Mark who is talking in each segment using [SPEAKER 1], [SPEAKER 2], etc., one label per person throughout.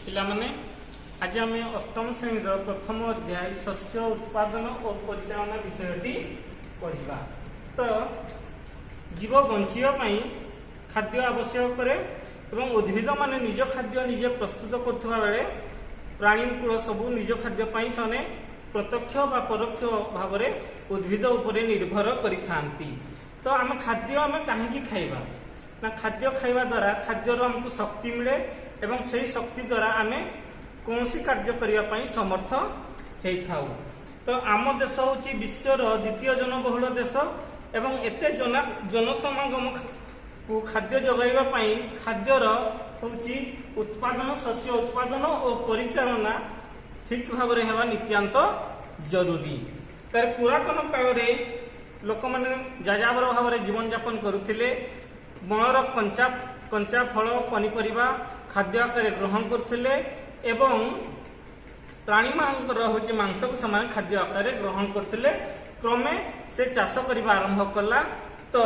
[SPEAKER 1] पिलामाने आज आम अष्टम श्रेणी प्रथम अध्याय शस्य उत्पादन और परिचालना विषयटी पढ़ा। तो जीव बंचापी खाद्य आवश्यक करे एवं उद्भिद माने निज खाद्य निजे प्रस्तुत करुवा बेले प्राणीकूल सबू निज खाद्य से प्रत्यक्ष व परोक्ष भाव में उद्भिद उपरे निर्भर करिथांती। तो आम खाद्य आम कहीं खाइबा ना खाद्य खाइबा द्वारा खाद्यर आमको शक्ति मिले एवं से शक्ति द्वारा आम कौन कार्य करने समर्थ होता। तो आम देश हूँ विश्वर द्वितीय जनबहुल देश एवं एत जनसमागम को खाद्य जगाइवाई खाद्यर हूँ उत्पादन शस्य उत्पादन और परिचालना ठीक भाव में हेबा नित्यांत जरूरी। तार पुरातन काल में लोक मैंने जाजाबर भाव में जीवन यापन करुले बनर कंचा फल पनीपरिया खाद्य आकार ग्रहण करथिले एवं प्राणी हूँ मांस को समान खाद्य आकार ग्रहण करथिले। क्रमे से चाष करने आरंभ कला। तो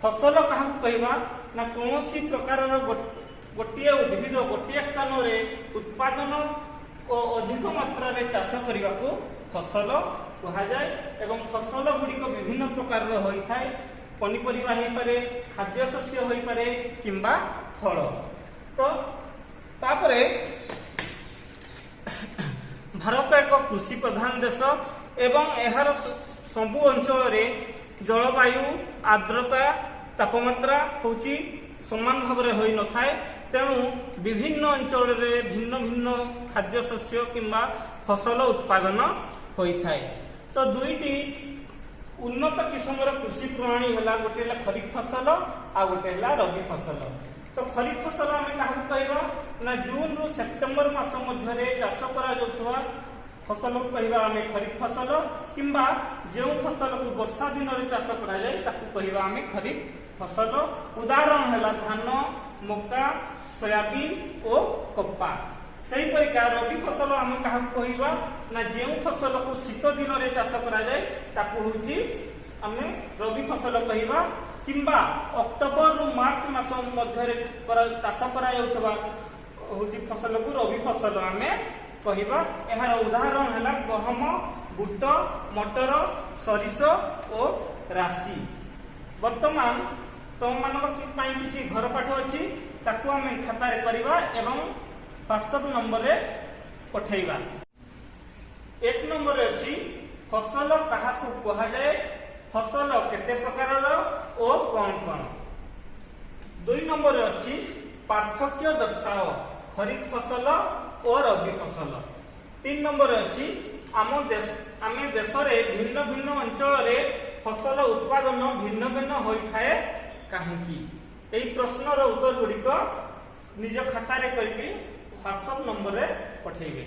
[SPEAKER 1] फसल क्या कहवा ना कौन प्रकार गोटे उद्भिद गोटे स्थान में उत्पादन और अधिक मात्रा रे चाष करने को फसल कहुए एवं फसल गुड़िक विभिन्न प्रकार होता है। पनीपरिया हो पारे खाद्य शस्य हो पारे किंबा फल। तो तापरे भारत एक कृषि प्रधान देश एवं यार सबु अंचल जलवायु आर्द्रता तापमात्रा हूँ समान भाव में हो न थाए। तेणु विभिन्न अंचल भिन्न भिन्न खाद्य शस्य किंबा फसल उत्पादन होता है। तो दुईटी उन्नत किस्म कृषि प्रणाली है गोटे खरीफ फसल आ गोटे रबी फसल। तो खरीफ फसल आम क्या कहवा ना जून रु सेप्टेम्बर मास मध्य चाष करा फसल को कहवा आम खरीफ फसल किंबा जो फसल को वर्षा दिन में चाष करा आम खरीफ फसल। उदाहरण है धान मक्का सोयाबीन और कपा। सही परिका रबी फसल आम क्या कहवा ना जो फसल को शीत दिन में चाष करा आम रबी फसल कहवा किंबा अक्टोबर रु मार्च मास मध्य चाष करा फसल को रबी फसल आम कहवा। यार उदाहरण है गहम बुट मटर सरिष और राशि। वर्तमान तुम मान कि घर पाठ अच्छी ताकू आम खातार करवा एवं व्हाट्सएप नंबर रे पठेबा। एक नंबर अच्छी फसल क्या कहुए फसल केते प्रकार और कौन कौन। दुई नंबर अच्छी पार्थक्य दर्शाओ खरीफ फसल और रबी फसल। तीन नंबर अच्छी आम देश भिन्न भिन्न अंचल फसल उत्पादन भिन्न भिन्न होता है कहीं। यही प्रश्नर उत्तर गुड़िक निज खातार करके व्हाट्सएप नंबर रे पठेबे।